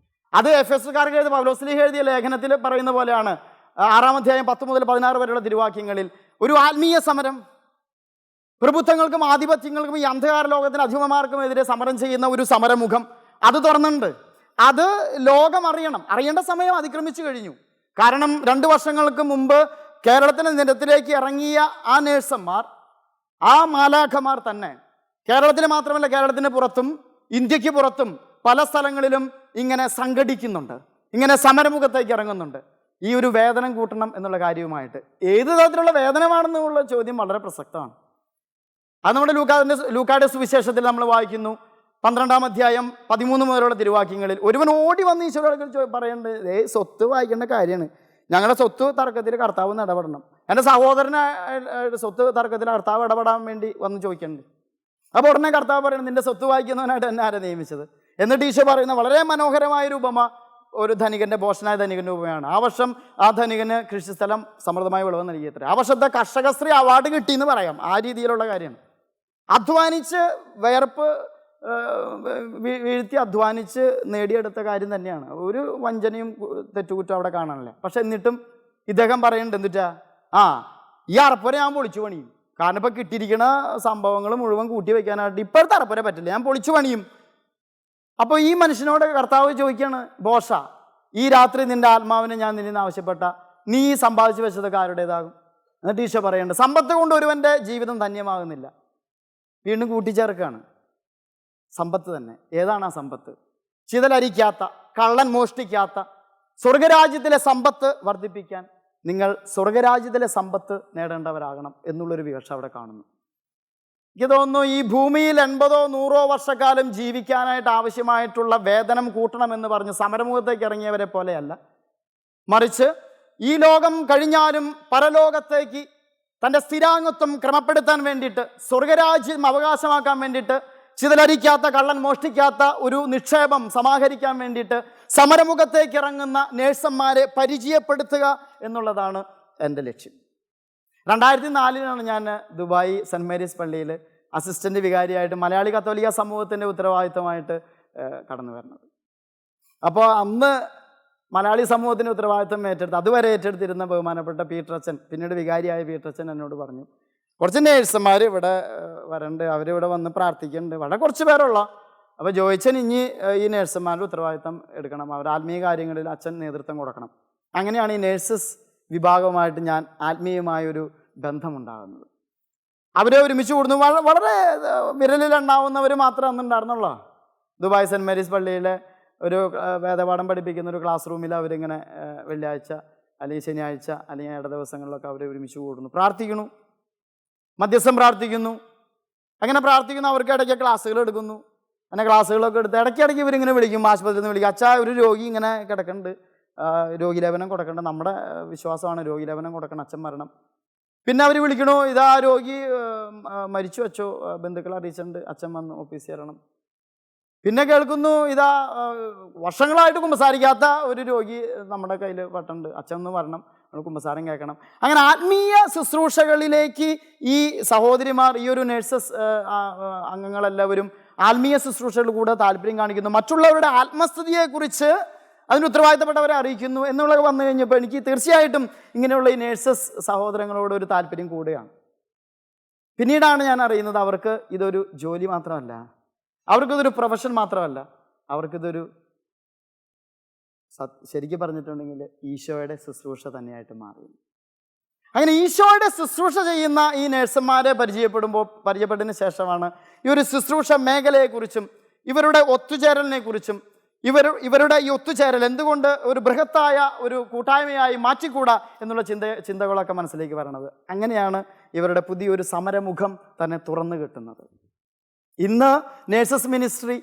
അത് എഫെസ്യർക്കാർക്ക് എഴുതിയ പൗലോസ്ലീഹ എഴുതിയ ലേഖനത്തിൽ പറയുന്ന പോലെയാണ്. 6-ാം അധ്യായം 10 മുതൽ 16 വരെയുള്ള തിരുവാക്യങ്ങളിൽ ഒരു ആത്മീയ സമരം, പ്രഭുത്വങ്ങൾക്കും ആധിപത്യങ്ങൾക്കും ഈ അന്ധകാര ലോകത്തിന് അധിപന്മാർക്കും എതിരെ സമരം ചെയ്യുന്ന ഒരു സമരമുഖം അത് തുറന്നുണ്ട്. അത് ലോകം അറിയേണ്ട സമയം അതിക്രമിച്ചു കഴിഞ്ഞു. കാരണം 2 വർഷങ്ങൾക്ക് മുമ്പ് കേരളത്തിൻ്റെ നിരത്തിലേക്ക് ഇറങ്ങിയ ആ നേഴ്സന്മാർ, ആ മാലാഖമാർ തന്നെ കേരളത്തിൽ മാത്രമല്ല, കേരളത്തിന് പുറത്തും ഇന്ത്യക്ക് പുറത്തും പല സ്ഥലങ്ങളിലും ഇങ്ങനെ സംഘടിക്കുന്നുണ്ട്, ഇങ്ങനെ സമരമുഖത്തേക്ക് ഇറങ്ങുന്നുണ്ട്. ഈ ഒരു വേതനം കൂട്ടണം എന്നുള്ള കാര്യവുമായിട്ട് ഏത് തരത്തിലുള്ള വേതനമാണെന്നുള്ള ചോദ്യം വളരെ പ്രസക്തമാണ്. അത് നമ്മുടെ ലൂക്കായുടെ സുവിശേഷത്തിൽ നമ്മൾ വായിക്കുന്നു. 12-ാം അധ്യായം 13 മുതലുള്ള തിരുവാക്യങ്ങളിൽ ഒരുവൻ ഓടി വന്ന് ഈശോയോട് പറയേണ്ടത്, സ്വത്ത് വായിക്കേണ്ട കാര്യമാണ്, ഞങ്ങളുടെ സ്വത്ത് തർക്കത്തിൽ കർത്താവ് ഇടപെടണം, എൻ്റെ സഹോദരനെ സ്വത്ത് തർക്കത്തിൽ കർത്താവ് ഇടപെടാൻ വേണ്ടി വന്ന് ചോദിക്കേണ്ടത്. അപ്പോൾ ഉടനെ കർത്താവ് പറയുന്നത്, നിന്റെ സ്വത്ത് വായിക്കുന്നവനായിട്ട് എന്നെ ആരെ നിയമിച്ചത്? എന്നിട്ട് ഈശോ പറയുന്ന വളരെ മനോഹരമായൊരു ഉപമ, ഒരു ധനികൻ്റെ, ഭോഷനായ ധനികൻ്റെ ഉപമയാണ്. ആ വർഷം ആ ധനികന് കൃഷിസ്ഥലം സമൃദ്ധമായ വിളവ് നൽകിയത്ര. ആ വർഷത്തെ കർഷകശ്രീ അവാർഡ് കിട്ടിയെന്ന് പറയാം. ആ രീതിയിലുള്ള കാര്യമാണ്. അധ്വാനിച്ച് വിയർപ്പ് വീഴ്ത്തി അധ്വാനിച്ച് നേടിയെടുത്ത കാര്യം തന്നെയാണ്. ഒരു വഞ്ചനയും തെറ്റുകുറ്റം അവിടെ കാണാനില്ല. പക്ഷെ എന്നിട്ടും ഇദ്ദേഹം പറയുന്നുണ്ട്, എന്നിട്ടാ ഈ അറപ്പുര ഞാൻ പൊളിച്ചു പണിയും. കാരണം ഇപ്പം കിട്ടിയിരിക്കുന്ന സംഭവങ്ങൾ മുഴുവൻ കൂട്ടി വയ്ക്കാനായിട്ട് ഇപ്പോഴത്തെ അറപ്പുര പറ്റില്ല, ഞാൻ പൊളിച്ചു പണിയും. അപ്പോൾ ഈ മനുഷ്യനോട് കർത്താവ് ചോദിക്കുകയാണ്, ബോഷ, ഈ രാത്രി നിൻ്റെ ആത്മാവിനെ ഞാൻ നിന്നിൽ നിന്ന് ആവശ്യപ്പെട്ട നീ സമ്പാദിച്ചു വെച്ചതൊക്കെ ആരുടേതാകും? എന്നിട്ട് ഈശോ പറയുന്നുണ്ട്, സമ്പത്ത് കൊണ്ട് ഒരുവൻ്റെ ജീവിതം ധന്യമാകുന്നില്ല. വീണ്ടും കൂട്ടിച്ചേർക്കുകയാണ്, സമ്പത്ത് തന്നെ. ഏതാണ് ആ സമ്പത്ത്? ചിതലരിക്കാത്ത, കള്ളൻ മോഷ്ടിക്കാത്ത സ്വർഗരാജ്യത്തിലെ സമ്പത്ത് വർദ്ധിപ്പിക്കാൻ നിങ്ങൾ സ്വർഗരാജ്യത്തിലെ സമ്പത്ത് നേടേണ്ടവരാകണം എന്നുള്ളൊരു വിവക്ഷ അവിടെ കാണുന്നു. എനിക്ക് തോന്നുന്നു ഈ ഭൂമിയിൽ 80-100 വർഷക്കാലം ജീവിക്കാനായിട്ട് ആവശ്യമായിട്ടുള്ള വേതനം കൂട്ടണമെന്ന് പറഞ്ഞ് സമരമുഖത്തേക്ക് ഇറങ്ങിയവരെ പോലെയല്ല, മറിച്ച് ഈ ലോകം കഴിഞ്ഞാലും പരലോകത്തേക്ക് തൻ്റെ സ്ഥിരാംഗത്വം ക്രമപ്പെടുത്താൻ വേണ്ടിയിട്ട്, സ്വർഗരാജ്യം അവകാശമാക്കാൻ വേണ്ടിയിട്ട് ചിതലരിക്കാത്ത, കള്ളൻ മോഷ്ടിക്കാത്ത ഒരു നിക്ഷേപം സമാഹരിക്കാൻ വേണ്ടിയിട്ട് സമരമുഖത്തേക്ക് ഇറങ്ങുന്ന നേഴ്സന്മാരെ പരിചയപ്പെടുത്തുക എന്നുള്ളതാണ് എൻ്റെ ലക്ഷ്യം. 2004 ഞാൻ ദുബായ് സെൻറ്റ് മേരീസ് പള്ളിയിൽ അസിസ്റ്റൻ്റ് വികാരിയായിട്ട് മലയാളി കത്തോലിക്ക സമൂഹത്തിൻ്റെ ഉത്തരവാദിത്തമായിട്ട് കടന്നു വരുന്നത്. അപ്പോൾ അന്ന് മലയാളി സമൂഹത്തിൻ്റെ ഉത്തരവാദിത്തം അതുവരെ ഏറ്റെടുത്തിരുന്ന ബഹുമാനപ്പെട്ട പീറ്ററച്ചൻ, പിന്നീട് വികാരിയായ പീറ്ററച്ചൻ എന്നോട് പറഞ്ഞു, കുറച്ച് നേഴ്സുമാർ ഇവിടെ വരണ്ട്, അവരിവിടെ വന്ന് പ്രാർത്ഥിക്കുന്നുണ്ട്, വളരെ കുറച്ച് പേരുള്ള. അപ്പോൾ ജോയിച്ചൻ ഇനി ഈ നേഴ്സുമാരുടെ ഉത്തരവാദിത്തം എടുക്കണം, അവർ ആത്മീയ കാര്യങ്ങളിൽ അച്ഛൻ നേതൃത്വം കൊടുക്കണം. അങ്ങനെയാണ് ഈ നേഴ്സസ് വിഭാഗവുമായിട്ട് ഞാൻ ആത്മീയമായൊരു ബന്ധമുണ്ടാകുന്നത്. അവരെ ഒരുമിച്ച് കൂടുന്നു. വളരെ വിരലിലുണ്ടാവുന്നവർ മാത്രമേ അന്നുണ്ടായിരുന്നുള്ളൂ. ദുബായ് സെൻറ്റ് മേരീസ് പള്ളിയിലെ ഒരു വേദപാഠം പഠിപ്പിക്കുന്ന ഒരു ക്ലാസ് റൂമിൽ അവരിങ്ങനെ വെള്ളിയാഴ്ച അല്ലെങ്കിൽ ശനിയാഴ്ച അല്ലെങ്കിൽ ഇട ദിവസങ്ങളിലൊക്കെ അവരെ ഒരുമിച്ച് കൂടുന്നു, പ്രാർത്ഥിക്കുന്നു, മധ്യസ്ഥം പ്രാർത്ഥിക്കുന്നു. അങ്ങനെ പ്രാർത്ഥിക്കുന്നു. അവർക്ക് ഇടയ്ക്ക് ക്ലാസ്സുകൾ എടുക്കുന്നു. അങ്ങനെ ക്ലാസ്സുകളൊക്കെ എടുത്ത് ഇടയ്ക്കിടയ്ക്ക് ഇവരിങ്ങനെ വിളിക്കും, ആശുപത്രിയിൽ നിന്ന് വിളിക്കും, അച്ഛാ ഒരു രോഗി ഇങ്ങനെ കിടക്കുന്നുണ്ട്, രോഗിലേപനം കൊടുക്കേണ്ട, നമ്മുടെ വിശ്വാസമാണ് രോഗിലേപനം കൊടുക്കണം, അച്ഛൻ മരണം. പിന്നെ അവർ വിളിക്കണു, ഇതാ രോഗി മരിച്ചു അച്ഛോ, ബന്ധുക്കളെ അറിയിച്ചിട്ടുണ്ട്, അച്ഛൻ വന്ന് ഓഫീസിൽ കയറണം. പിന്നെ കേൾക്കുന്നു, ഇതാ വർഷങ്ങളായിട്ട് കുമ്പസാരിക്കാത്ത ഒരു രോഗി നമ്മുടെ കയ്യിൽ പെട്ടുണ്ട്, അച്ഛൻ ഒന്ന് വരണം, നമ്മൾ കുമ്പസാരം കേൾക്കണം. അങ്ങനെ ആത്മീയ ശുശ്രൂഷകളിലേക്ക് ഈ സഹോദരിമാർ, ഈ ഒരു നേഴ്സസ് അംഗങ്ങളെല്ലാവരും ആത്മീയ ശുശ്രൂഷകൾ കൂടെ താല്പര്യം കാണിക്കുന്നു. മറ്റുള്ളവരുടെ ആത്മസ്ഥിതിയെക്കുറിച്ച് അതിന് ഉത്തരവാദിത്തപ്പെട്ടവരെ അറിയിക്കുന്നു എന്നുള്ളത് വന്നു കഴിഞ്ഞപ്പോൾ എനിക്ക് തീർച്ചയായിട്ടും ഇങ്ങനെയുള്ള ഈ നേഴ്സസ് സഹോദരങ്ങളോട് ഒരു താല്പര്യം കൂടുകയാണ്. പിന്നീടാണ് ഞാൻ അറിയുന്നത് അവർക്ക് ഇതൊരു ജോലി മാത്രമല്ല, അവർക്കിതൊരു പ്രൊഫഷൻ മാത്രമല്ല, അവർക്കിതൊരു ശരിക്കും പറഞ്ഞിട്ടുണ്ടെങ്കിൽ ഈശോയുടെ ശുശ്രൂഷ തന്നെയായിട്ട് മാറി. അങ്ങനെ ഈശോയുടെ ശുശ്രൂഷ ചെയ്യുന്ന ഈ നേഴ്സുമാരെ പരിചയപ്പെട്ടതിന് ശേഷമാണ് ഈ ഒരു ശുശ്രൂഷ മേഖലയെക്കുറിച്ചും ഇവരുടെ ഒത്തുചേരലിനെക്കുറിച്ചും ഇവരുടെ ഈ ഒത്തുചേരൽ എന്തുകൊണ്ട് ഒരു ബൃഹത്തായ ഒരു കൂട്ടായ്മയായി മാറ്റിക്കൂടാ എന്നുള്ള ചിന്തകളൊക്കെ മനസ്സിലേക്ക് വരണത്. അങ്ങനെയാണ് ഇവരുടെ പുതിയൊരു സമരമുഖം തന്നെ തുറന്നു കിട്ടുന്നത്. ഇന്ന് നേഴ്സസ് മിനിസ്ട്രി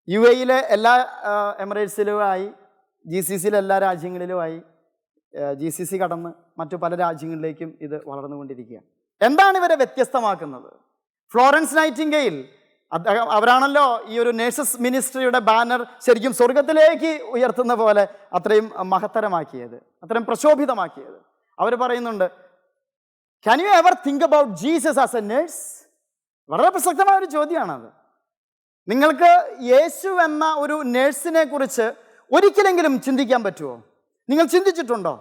UAE എല്ലാ എമിറേറ്റ്സിലുമായി, GCCയിലെ എല്ലാ രാജ്യങ്ങളിലുമായി, GCC കടന്ന് മറ്റു പല രാജ്യങ്ങളിലേക്കും ഇത് വളർന്നുകൊണ്ടിരിക്കുകയാണ്. എന്താണ് ഇവരെ വ്യത്യസ്തമാക്കുന്നത്? ഫ്ലോറൻസ് നൈറ്റിംഗേൽ അവരാണല്ലോ ഈ ഒരു നേഴ്സസ് മിനിസ്ട്രിയുടെ ബാനർ ശരിക്കും സ്വർഗത്തിലേക്ക് ഉയർത്തുന്ന പോലെ അത്രയും മഹത്തരമാക്കിയത്, അത്രയും പ്രശോഭിതമാക്കിയത്. അവർ പറയുന്നുണ്ട്, can you ever think about Jesus as A nurse? വളരെ പ്രസക്തമായ ഒരു ചോദ്യമാണത്. നിങ്ങൾക്ക് യേശു എന്ന ഒരു നേഴ്സിനെ കുറിച്ച് ഒരിക്കലെങ്കിലും ചിന്തിക്കാൻ പറ്റുമോ? നിങ്ങൾ ചിന്തിച്ചിട്ടുണ്ടോ?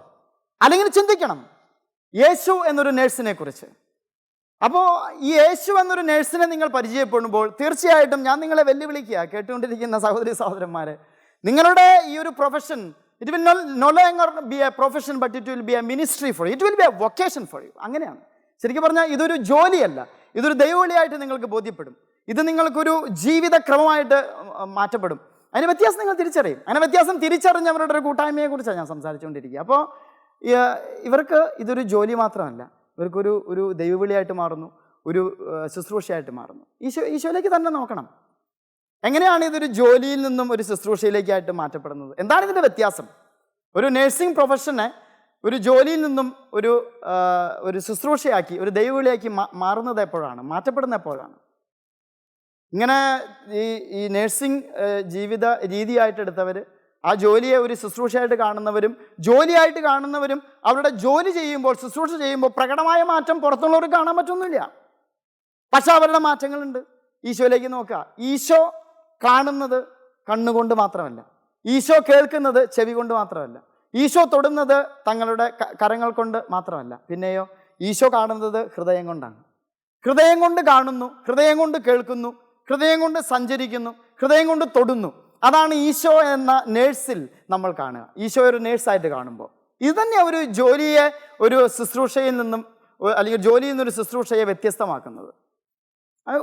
അല്ലെങ്കിൽ ചിന്തിക്കണം യേശു എന്നൊരു നേഴ്സിനെ കുറിച്ച്. അപ്പോൾ ഈ യേശു എന്നൊരു നേഴ്സിനെ നിങ്ങൾ പരിചയപ്പെടുമ്പോൾ തീർച്ചയായിട്ടും ഞാൻ നിങ്ങളെ വെല്ലുവിളിക്കുക, കേട്ടുകൊണ്ടിരിക്കുന്ന സഹോദരി സഹോദരന്മാരെ, നിങ്ങളുടെ ഈ ഒരു profession, it will no longer be a profession but it will be a ministry for you, it will be a vocation for you. അങ്ങനെയാണ് ശരിക്കും പറഞ്ഞാൽ ഇതൊരു ജോലിയല്ല, ഇതൊരു ദൈവവിളിയായിട്ട് നിങ്ങൾക്ക് ബോധ്യപ്പെടും. ഇത് നിങ്ങൾക്കൊരു ജീവിതക്രമമായിട്ട് മാറ്റപ്പെടും. അതിന് വ്യത്യാസം നിങ്ങൾ തിരിച്ചറിയും. അങ്ങനെ വ്യത്യാസം തിരിച്ചറിഞ്ഞവരുടെ ഒരു കൂട്ടായ്മയെക്കുറിച്ചാണ് ഞാൻ സംസാരിച്ചുകൊണ്ടിരിക്കുക. അപ്പോൾ ഇവർക്ക് ഇതൊരു ജോലി മാത്രമല്ല, ഇവർക്കൊരു ദൈവവിളിയായിട്ട് മാറുന്നു, ഒരു ശുശ്രൂഷയായിട്ട് മാറുന്നു. ഈശോയിലേക്ക് തന്നെ നോക്കണം. എങ്ങനെയാണ് ഇതൊരു ജോലിയിൽ നിന്നും ഒരു ശുശ്രൂഷയിലേക്കായിട്ട് മാറ്റപ്പെടുന്നത്? എന്താണ് ഇതിൻ്റെ വ്യത്യാസം? ഒരു നേഴ്സിംഗ് പ്രൊഫഷനെ ഒരു ജോലിയിൽ നിന്നും ഒരു ശുശ്രൂഷയാക്കി, ഒരു ദൈവവിളിയാക്കി മാറുന്നത് എപ്പോഴാണ്, മാറ്റപ്പെടുന്ന എപ്പോഴാണ്? ഇങ്ങനെ ഈ നേഴ്സിംഗ് ജീവിത രീതിയായിട്ട് എടുത്തവർ, ആ ജോലിയെ ഒരു ശുശ്രൂഷയായിട്ട് കാണുന്നവരും ജോലിയായിട്ട് കാണുന്നവരും അവരുടെ ജോലി ചെയ്യുമ്പോൾ, ശുശ്രൂഷ ചെയ്യുമ്പോൾ പ്രകടമായ മാറ്റം പുറത്തുള്ളവർക്ക് കാണാൻ പറ്റൊന്നുമില്ല. പക്ഷെ അവരുടെ മാറ്റങ്ങളുണ്ട്. ഈശോയിലേക്ക് നോക്കുക. ഈശോ കാണുന്നത് കണ്ണുകൊണ്ട് മാത്രമല്ല, ഈശോ കേൾക്കുന്നത് ചെവി കൊണ്ട് മാത്രമല്ല, ഈശോ തൊടുന്നത് തങ്ങളുടെ കരങ്ങൾ കൊണ്ട് മാത്രമല്ല, പിന്നെയോ ഈശോ കാണുന്നത് ഹൃദയം കൊണ്ടാണ്. ഹൃദയം കൊണ്ട് കാണുന്നു, ഹൃദയം കൊണ്ട് കേൾക്കുന്നു, ഹൃദയം കൊണ്ട് സഞ്ചരിക്കുന്നു, ഹൃദയം കൊണ്ട് തൊടുന്നു. അതാണ് ഈശോ എന്ന നേഴ്സിൽ നമ്മൾ കാണുക. ഈശോ ഒരു നേഴ്സായിട്ട് കാണുമ്പോൾ ഇത് തന്നെ ഒരു ജോലിയെ ഒരു ശുശ്രൂഷയിൽ നിന്നും, അല്ലെങ്കിൽ ജോലിയിൽ നിന്നൊരു ശുശ്രൂഷയെ വ്യത്യസ്തമാക്കുന്നത്.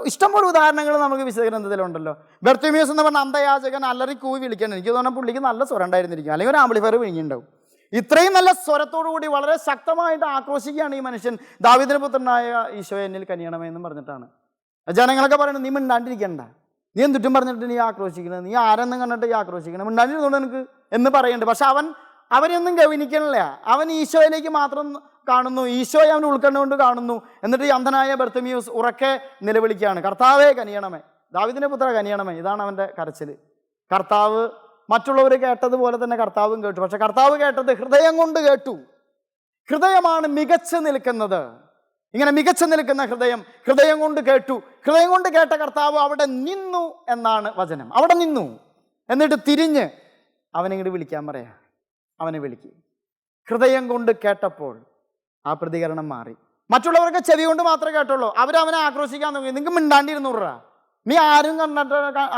ഇഷ്ടംപോലെ ഉദാഹരണങ്ങൾ നമുക്ക് വിശദഗ്രന്ഥത്തിലുണ്ടല്ലോ. ബർത്തിമേസ് എന്ന് പറഞ്ഞ അന്ധയാചകൻ അലറി കൂവി വിളിക്കണം. എനിക്ക് തോന്നുന്നു പുള്ളിക്ക് നല്ല സ്വരം ഉണ്ടായിരുന്നിരിക്കും, അല്ലെങ്കിൽ ഒരു ആംപ്ലിഫയർ വിഴുങ്ങിയിട്ടുണ്ടാവും. ഇത്രയും നല്ല സ്വരത്തോടു കൂടി വളരെ ശക്തമായിട്ട് ആക്രോശിക്കുകയാണ് ഈ മനുഷ്യൻ. ദാവീദിന്റെ പുത്രനായ ഈശോയെ എന്നിൽ കനിയണമേ എന്നും പറഞ്ഞിട്ടാണ്. ജനങ്ങളൊക്കെ പറയുന്നത്, നീ മിണ്ടാണ്ടിരിക്കണ്ട, നീ എന്തുറ്റും പറഞ്ഞിട്ട് നീ ആക്രോശിക്കുന്നത്, നീ ആരെന്നും കണ്ടിട്ട് ഈ ആക്രോശിക്കണം, മിണ്ടാണ്ടിരുന്നോണ്ട് എനിക്ക് എന്ന് പറയുന്നുണ്ട്. പക്ഷെ അവൻ അവരെയൊന്നും ഗവനിക്കണില്ല. അവൻ ഈശോയിലേക്ക് മാത്രം കാണുന്നു, ഈശോയെ അവൻ ഉൾക്കണ്ടുകൊണ്ട് കാണുന്നു. എന്നിട്ട് ഈ അന്ധനായ ബർത്തിമിയൂസ് ഉറക്കെ നിലവിളിക്കുകയാണ്, കർത്താവേ കനിയണമേ, ദാവീദിന്റെ പുത്ര കനിയണമേ. ഇതാണ് അവൻ്റെ കരച്ചിൽ. കർത്താവ് മറ്റുള്ളവർ കേട്ടതുപോലെ തന്നെ കർത്താവും കേട്ടു. പക്ഷെ കർത്താവ് കേട്ടത് ഹൃദയം കൊണ്ട് കേട്ടു. ഹൃദയമാണ് മികച്ചു നിൽക്കുന്നത്. ഇങ്ങനെ മികച്ചു നിൽക്കുന്ന ഹൃദയം കൊണ്ട് കേട്ടു. ഹൃദയം കൊണ്ട് കേട്ട കർത്താവ് അവിടെ നിന്നു എന്നാണ് വചനം. അവിടെ നിന്നു. എന്നിട്ട് തിരിഞ്ഞ് അവനിങ്ങോട്ട് വിളിക്കാൻ പറയാ, അവനെ വിളിക്കുക. ഹൃദയം കൊണ്ട് കേട്ടപ്പോൾ ആ പ്രതികരണം മാറി. മറ്റുള്ളവർക്ക് ചെവി കൊണ്ട് മാത്രമേ കേട്ടുള്ളൂ. അവരവനെ ആക്രോശിക്കാൻ തുടങ്ങി. നിങ്ങൾക്ക് മിണ്ടാണ്ടിരുന്നൂറാ, നീ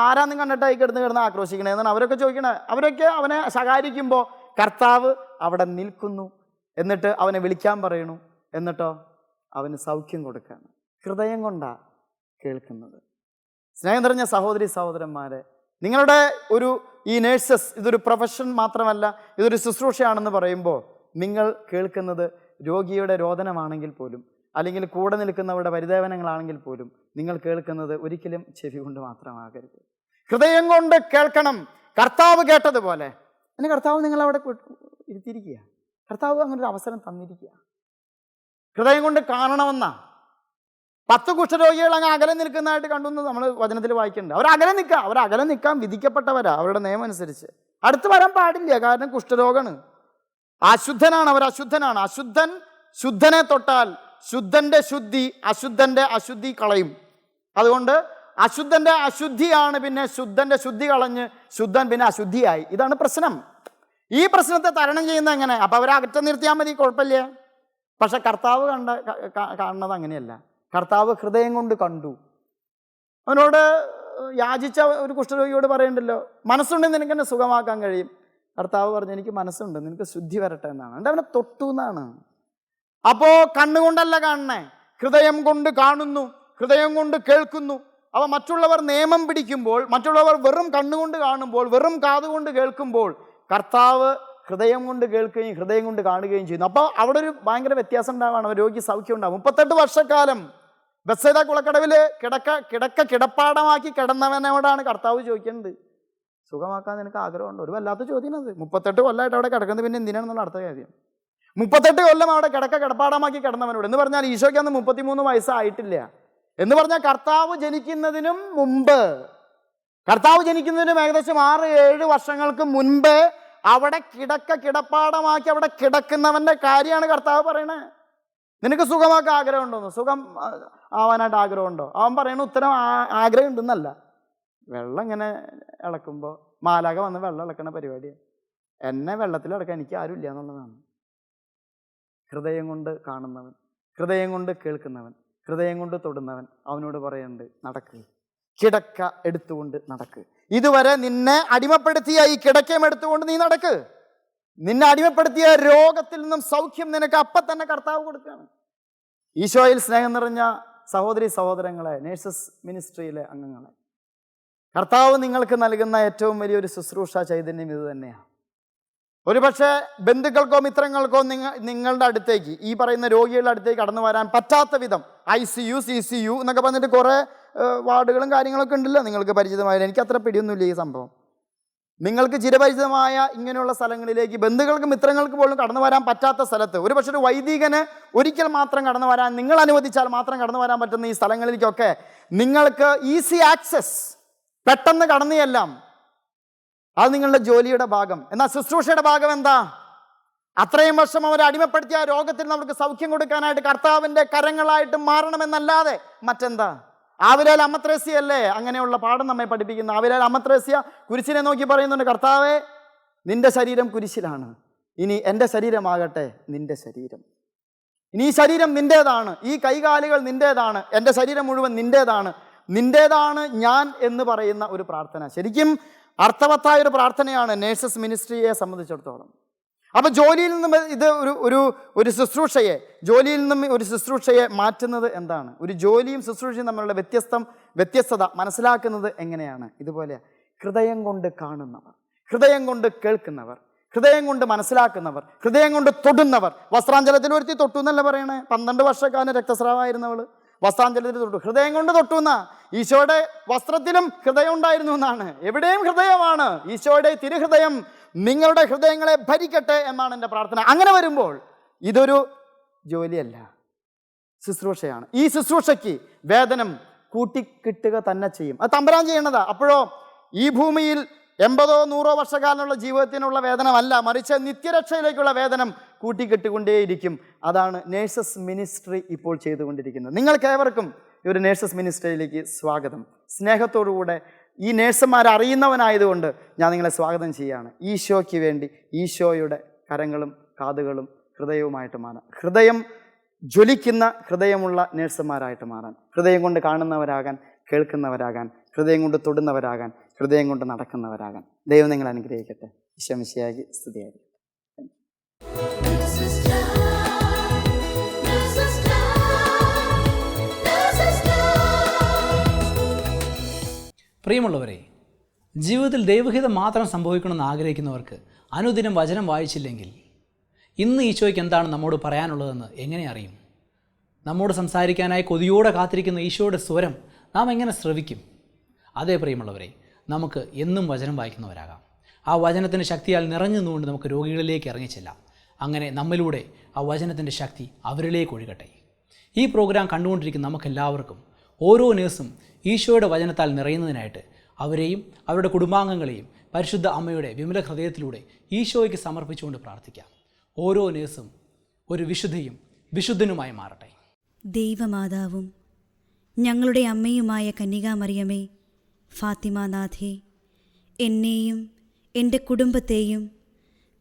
ആരാന്നും കണ്ടിട്ടായി കിടന്ന് ആക്രോശിക്കണേന്നാണ് അവരൊക്കെ ചോദിക്കണേ. അവരൊക്കെ അവനെ ശകാരിക്കുമ്പോൾ കർത്താവ് അവിടെ നിൽക്കുന്നു. എന്നിട്ട് അവനെ വിളിക്കാൻ പറയണു. എന്നിട്ടോ അവന് സൗഖ്യം കൊടുക്കുകയാണ്. ഹൃദയം കൊണ്ടാ കേൾക്കുന്നത്. സ്നേഹം നിറഞ്ഞ സഹോദരി സഹോദരന്മാരെ, നിങ്ങളുടെ ഈ നേഴ്സസ് ഇതൊരു പ്രൊഫഷൻ മാത്രമല്ല, ഇതൊരു ശുശ്രൂഷയാണെന്ന് പറയുമ്പോൾ നിങ്ങൾ കേൾക്കുന്നത് രോഗിയുടെ രോദനമാണെങ്കിൽ പോലും, അല്ലെങ്കിൽ കൂടെ നിൽക്കുന്നവരുടെ പരിദേവനങ്ങളാണെങ്കിൽ പോലും, നിങ്ങൾ കേൾക്കുന്നത് ഒരിക്കലും ചെവി കൊണ്ട് മാത്രമാകരുത്. ഹൃദയം കൊണ്ട് കേൾക്കണം. കർത്താവ് കേട്ടതുപോലെ. അതിന് കർത്താവ് നിങ്ങളവിടെ ഇരുത്തിയിരിക്കുക. കർത്താവ് അങ്ങനൊരു അവസരം തന്നിരിക്കുക. ഹൃദയം കൊണ്ട് കാണണമെന്നാ. 10 കുഷ്ഠരോഗികൾ അങ്ങ് അകലെ നിൽക്കുന്നതായിട്ട് കണ്ടെന്ന് നമ്മൾ വചനത്തിൽ വായിക്കുന്നുണ്ട്. അവരകലെ നിൽക്കാൻ വിധിക്കപ്പെട്ടവരാ അവരുടെ നിയമം അനുസരിച്ച്. അടുത്ത് വരാൻ പാടില്ല, കാരണം കുഷ്ഠരോഗമാണ്, അശുദ്ധനാണ്, അവർ അശുദ്ധനാണ്. അശുദ്ധൻ ശുദ്ധനെ തൊട്ടാൽ ശുദ്ധന്റെ ശുദ്ധി അശുദ്ധന്റെ അശുദ്ധി കളയും. അതുകൊണ്ട് അശുദ്ധന്റെ അശുദ്ധിയാണ് പിന്നെ ശുദ്ധന്റെ ശുദ്ധി കളഞ്ഞ് ശുദ്ധൻ പിന്നെ അശുദ്ധിയായി. ഇതാണ് പ്രശ്നം. ഈ പ്രശ്നത്തെ തരണം ചെയ്യുന്നത് എങ്ങനെ? അപ്പം അവരെ അകറ്റം നിർത്തിയാൽ മതി, കുഴപ്പമില്ല. പക്ഷെ കർത്താവ് കാണുന്നത് അങ്ങനെയല്ല. കർത്താവ് ഹൃദയം കൊണ്ട് കണ്ടു. അവനോട് യാചിച്ച ഒരു കുഷ്ഠരോഗിയോട് പറയണ്ടല്ലോ, മനസ്സുണ്ടെങ്കിൽ നിനക്ക് എന്നെ സുഖമാക്കാൻ കഴിയും. കർത്താവ് പറഞ്ഞു, എനിക്ക് മനസ്സുണ്ട്, നിനക്ക് ശുദ്ധി വരട്ടെ എന്നാണ്. എന്നിട്ട് അവനെ തൊട്ടു എന്നാണ്. അപ്പോൾ കണ്ണുകൊണ്ടല്ല കാണണേ, ഹൃദയം കൊണ്ട് കാണുന്നു, ഹൃദയം കൊണ്ട് കേൾക്കുന്നു. അപ്പോൾ മറ്റുള്ളവർ നിയമം പിടിക്കുമ്പോൾ, മറ്റുള്ളവർ വെറും കണ്ണുകൊണ്ട് കാണുമ്പോൾ, വെറും കാതുകൊണ്ട് കേൾക്കുമ്പോൾ, കർത്താവ് ഹൃദയം കൊണ്ട് കേൾക്കുകയും ഹൃദയം കൊണ്ട് കാണുകയും ചെയ്യുന്നു. അപ്പോൾ അവിടെ ഒരു ഭയങ്കര വ്യത്യാസം ഉണ്ടാവുകയാണ്. രോഗി സൗഖ്യം ഉണ്ടാവും. 38 വർഷക്കാലം ബെത്സേദ കുളക്കടവിൽ കിടപ്പാടമാക്കി കിടന്നവനോടാണ് കർത്താവ് ചോദിക്കുന്നത്, സുഖമാക്കാൻ നിനക്ക് ആഗ്രഹമുണ്ടോ? ഒരു വല്ലാത്ത ചോദ്യം അത്. 38 കൊല്ലമായിട്ട് അവിടെ കിടക്കുന്നത്, പിന്നെ എന്തിനാണെന്നുള്ള അടുത്ത കാര്യം. 38 കൊല്ലം അവിടെ കിടപ്പാടമാക്കി കിടന്നവനോട് എന്ന് പറഞ്ഞാൽ ഈശോയ്ക്ക് അന്ന് 33 വയസ്സായിട്ടില്ല. എന്ന് പറഞ്ഞാൽ കർത്താവ് ജനിക്കുന്നതിനും ഏകദേശം 6-7 വർഷങ്ങൾക്ക് മുൻപ് അവിടെ കിടപ്പാടമാക്കി അവിടെ കിടക്കുന്നവന്റെ കാര്യമാണ് കർത്താവ് പറയണേ. നിനക്ക് സുഖമാക്കാൻ ആഗ്രഹമുണ്ടോന്ന്, സുഖം ആവാനായിട്ട് ആഗ്രഹമുണ്ടോ? അവൻ പറയണ ഉത്തരം ആഗ്രഹം ഉണ്ടെന്നല്ല. വെള്ളം ഇങ്ങനെ ഇളക്കുമ്പോൾ മാലാക വന്ന് വെള്ളം ഇളക്കണ പരിപാടിയാണ്. എന്നെ വെള്ളത്തിൽ ഇളക്കാൻ എനിക്ക് ആരും ഇല്ല എന്നുള്ളതാണ്. ഹൃദയം കൊണ്ട് കാണുന്നവൻ, ഹൃദയം കൊണ്ട് കേൾക്കുന്നവൻ, ഹൃദയം കൊണ്ട് തൊടുന്നവൻ അവനോട് പറയുന്നുണ്ട്, നടക്ക്, കിടക്ക എടുത്തുകൊണ്ട് നടക്ക്. ഇതുവരെ നിന്നെ അടിമപ്പെടുത്തിയ ഈ കിടക്കയും എടുത്തുകൊണ്ട് നീ നടക്ക്. നിന്നെ അടിമപ്പെടുത്തിയ രോഗത്തിൽ നിന്നും സൗഖ്യം നിനക്ക് അപ്പം തന്നെ കർത്താവ് കൊടുക്കുകയാണ്. ഈശോയിൽ സ്നേഹം നിറഞ്ഞ സഹോദരി സഹോദരങ്ങളെ, നേഴ്സസ് മിനിസ്ട്രിയിലെ അംഗങ്ങളെ, കർത്താവ് നിങ്ങൾക്ക് നൽകുന്ന ഏറ്റവും വലിയൊരു ശുശ്രൂഷ ചൈതന്യം ഇത് തന്നെയാണ്. ഒരുപക്ഷെ ബന്ധുക്കൾക്കോ മിത്രങ്ങൾക്കോ നിങ്ങളുടെ അടുത്തേക്ക്, ഈ പറയുന്ന രോഗികളുടെ അടുത്തേക്ക് കടന്നു വരാൻ പറ്റാത്ത വിധം ICU CCU എന്നൊക്കെ പറഞ്ഞിട്ട് കുറേ വാർഡുകളും കാര്യങ്ങളൊക്കെ ഉണ്ടല്ലോ നിങ്ങൾക്ക് പരിചിതമായ. എനിക്ക് അത്ര പിടിയൊന്നുമില്ല ഈ സംഭവം. നിങ്ങൾക്ക് ചിരപരിചിതമായ ഇങ്ങനെയുള്ള സ്ഥലങ്ങളിലേക്ക് ബന്ധുക്കൾക്ക് മിത്രങ്ങൾക്ക് പോലും കടന്നു വരാൻ പറ്റാത്ത സ്ഥലത്ത്, ഒരുപക്ഷെ ഒരു വൈദികന് ഒരിക്കൽ മാത്രം കടന്നു വരാൻ, നിങ്ങൾ അനുവദിച്ചാൽ മാത്രം കടന്നു വരാൻ പറ്റുന്ന ഈ സ്ഥലങ്ങളിലേക്കൊക്കെ നിങ്ങൾക്ക് ഈസി ആക്സസ്, പെട്ടെന്ന് കടന്നു ചെല്ലാം. അത് നിങ്ങളുടെ ജോലിയുടെ ഭാഗം. എന്നാൽ ശുശ്രൂഷയുടെ ഭാഗം എന്താ? അത്രയും വർഷം അവരെ അടിമപ്പെടുത്തിയ ആ രോഗത്തിൽ നമുക്ക് സൗഖ്യം കൊടുക്കാനായിട്ട് കർത്താവിൻ്റെ കരങ്ങളായിട്ട് മാറണമെന്നല്ലാതെ മറ്റെന്താ? ആവിലാൽ അമ്മത്രേസ്യല്ലേ അങ്ങനെയുള്ള പാഠം നമ്മെ പഠിപ്പിക്കുന്ന. ആവിലാൽ അമ്മത്രേസ്യ കുരിശിനെ നോക്കി പറയുന്നുണ്ട്, കർത്താവേ നിന്റെ ശരീരം കുരിശിലാണ്, ഇനി എൻ്റെ ശരീരമാകട്ടെ നിന്റെ ശരീരം. ഇനി ഈ ശരീരം നിൻ്റേതാണ്, ഈ കൈകാലുകൾ നിൻ്റേതാണ്, എൻ്റെ ശരീരം മുഴുവൻ നിൻ്റേതാണ് ഞാൻ എന്ന് പറയുന്ന ഒരു പ്രാർത്ഥന. ശരിക്കും അർത്ഥവത്തായൊരു പ്രാർത്ഥനയാണ് നേഴ്സസ് മിനിസ്ട്രിയെ സംബന്ധിച്ചിടത്തോളം. അപ്പോൾ ജോലിയിൽ നിന്നും ഇത് ഒരു ശുശ്രൂഷയെ മാറ്റുന്നത് എന്താണ്? ഒരു ജോലിയും ശുശ്രൂഷയും തമ്മിലുള്ള വ്യത്യസ്തത മനസ്സിലാക്കുന്നത് എങ്ങനെയാണ്? ഇതുപോലെ ഹൃദയം കൊണ്ട് കാണുന്നവർ, ഹൃദയം കൊണ്ട് കേൾക്കുന്നവർ, ഹൃദയം കൊണ്ട് മനസ്സിലാക്കുന്നവർ, ഹൃദയം കൊണ്ട് തൊടുന്നവർ. വസ്ത്രാഞ്ചലത്തിൽ ഒരുത്തി തൊട്ടു എന്നല്ല പറയണേ. 12 വർഷക്കാലം രക്തസ്രാവമായിരുന്നവൾ വസ്ത്രാഞ്ചലത്തിൽ തൊട്ടു. ഹൃദയം കൊണ്ട് തൊട്ടു എന്നാ. ഈശോയുടെ വസ്ത്രത്തിലും ഹൃദയം ഉണ്ടായിരുന്നു എന്നാണ്. എവിടെയും ഹൃദയമാണ്. ഈശോയുടെ തിരുഹൃദയം നിങ്ങളുടെ ഹൃദയങ്ങളെ ഭരിക്കട്ടെ എന്നാണ് എൻ്റെ പ്രാർത്ഥന. അങ്ങനെ വരുമ്പോൾ ഇതൊരു ജോലിയല്ല, ശുശ്രൂഷയാണ്. ഈ ശുശ്രൂഷയ്ക്ക് വേതനം കൂട്ടിക്കിട്ടുക തന്നെ ചെയ്യും. അത് തമ്പുരാൻ ചെയ്യണതാ. അപ്പോഴോ ഈ ഭൂമിയിൽ 80 100 വർഷക്കാലമുള്ള ജീവിതത്തിനുള്ള വേതനമല്ല, മറിച്ച് നിത്യരക്ഷയിലേക്കുള്ള വേതനം കൂട്ടിക്കെട്ടുകൊണ്ടേയിരിക്കും. അതാണ് നേഴ്സസ് മിനിസ്ട്രി ഇപ്പോൾ ചെയ്തുകൊണ്ടിരിക്കുന്നത്. നിങ്ങൾക്കേവർക്കും ഈ ഒരു നേഴ്സസ് മിനിസ്ട്രിയിലേക്ക് സ്വാഗതം. സ്നേഹത്തോടുകൂടെ ഈ നേഴ്സുമാരെ അറിയുന്നവനായതുകൊണ്ട് ഞാൻ നിങ്ങളെ സ്വാഗതം ചെയ്യുകയാണ്. ഈശോയ്ക്ക് വേണ്ടി ഈശോയുടെ കരങ്ങളും കാതുകളും ഹൃദയവുമായിട്ട് മാറാൻ, ഹൃദയം ജ്വലിക്കുന്ന ഹൃദയമുള്ള നേഴ്സുമാരായിട്ട് മാറാൻ, ഹൃദയം കൊണ്ട് കാണുന്നവരാകാൻ, കേൾക്കുന്നവരാകാൻ, ഹൃദയം കൊണ്ട് തൊടുന്നവരാകാൻ, ഹൃദയം കൊണ്ട് നടക്കുന്നവരാകാൻ. ദൈവം നിങ്ങൾ അനുഗ്രഹിക്കട്ടെ. ഈശോ മിശിഹായ്ക്ക് സ്തുതിയായിരിക്കട്ടെ. പ്രിയമുള്ളവരെ, ജീവിതത്തിൽ ദൈവഹിതം മാത്രം സംഭവിക്കണമെന്ന് ആഗ്രഹിക്കുന്നവർക്ക് അനുദിനം വചനം വായിച്ചില്ലെങ്കിൽ ഇന്ന് ഈശോയ്ക്ക് എന്താണ് നമ്മോട് പറയാനുള്ളതെന്ന് എങ്ങനെ അറിയും? നമ്മോട് സംസാരിക്കാനായി കൊതിയോടെ കാത്തിരിക്കുന്ന ഈശോയുടെ സ്വരം നാം എങ്ങനെ ശ്രവിക്കും? അതേ പ്രിയമുള്ളവരെ, നമുക്ക് എന്നും വചനം വായിക്കുന്നവരാകാം. ആ വചനത്തിൻ്റെ ശക്തിയാൽ നിറഞ്ഞു നിന്നുകൊണ്ട് നമുക്ക് രോഗികളിലേക്ക് ഇറങ്ങിച്ചെല്ലാം. അങ്ങനെ നമ്മിലൂടെ ആ വചനത്തിൻ്റെ ശക്തി അവരിലേക്ക് ഒഴുകട്ടെ. ഈ പ്രോഗ്രാം കണ്ടുകൊണ്ടിരിക്കുന്ന നമുക്കെല്ലാവർക്കും ഓരോ നേഴ്സും ഈശോയുടെ വചനത്താൽ നിറയുന്നതിനായിട്ട് അവരെയും അവരുടെ കുടുംബാംഗങ്ങളെയും പരിശുദ്ധ അമ്മയുടെ വിമല ഹൃദയത്തിലൂടെ ഈശോയ്ക്ക് സമർപ്പിച്ചുകൊണ്ട് പ്രാർത്ഥിക്കാം. ഓരോ നേഴ്സും ഒരു വിശുദ്ധയും വിശുദ്ധനുമായി മാറട്ടെ. ദൈവമാതാവും ഞങ്ങളുടെ അമ്മയുമായ കന്യകാമറിയമേ, ഫാത്തിമാനാഥേ, എന്നെയും എൻ്റെ കുടുംബത്തെയും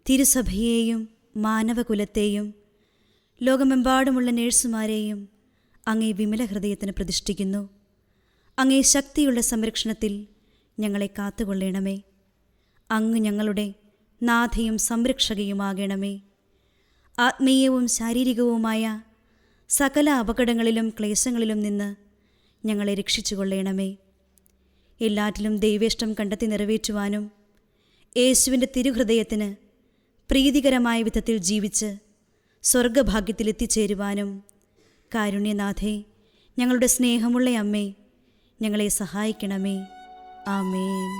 തിരുസഭയെയും മാനവകുലത്തെയും ലോകമെമ്പാടുമുള്ള നേഴ്സുമാരെയും അങ്ങേ വിമല ഹൃദയത്തിന് പ്രതിഷ്ഠിക്കുന്നു. അങ്ങേ ശക്തിയുള്ള സംരക്ഷണത്തിൽ ഞങ്ങളെ കാത്തുകൊള്ളണമേ. അങ്ങ് ഞങ്ങളുടെ നാഥയും സംരക്ഷകയുമാകണമേ. ആത്മീയവും ശാരീരികവുമായ സകല അപകടങ്ങളിലും ക്ലേശങ്ങളിലും നിന്ന് ഞങ്ങളെ രക്ഷിച്ചുകൊള്ളണമേ. എല്ലാറ്റിലും ദൈവേഷ്ടം കണ്ടെത്തി നിറവേറ്റുവാനും യേശുവിൻ്റെ തിരുഹൃദയത്തിന് പ്രീതികരമായ വിധത്തിൽ ജീവിച്ച് സ്വർഗഭാഗ്യത്തിലെത്തിച്ചേരുവാനും കാരുണ്യനാഥേ, ഞങ്ങളുടെ സ്നേഹമുള്ള അമ്മേ, ഞങ്ങളെ സഹായിക്കണമേ. ആമേൻ.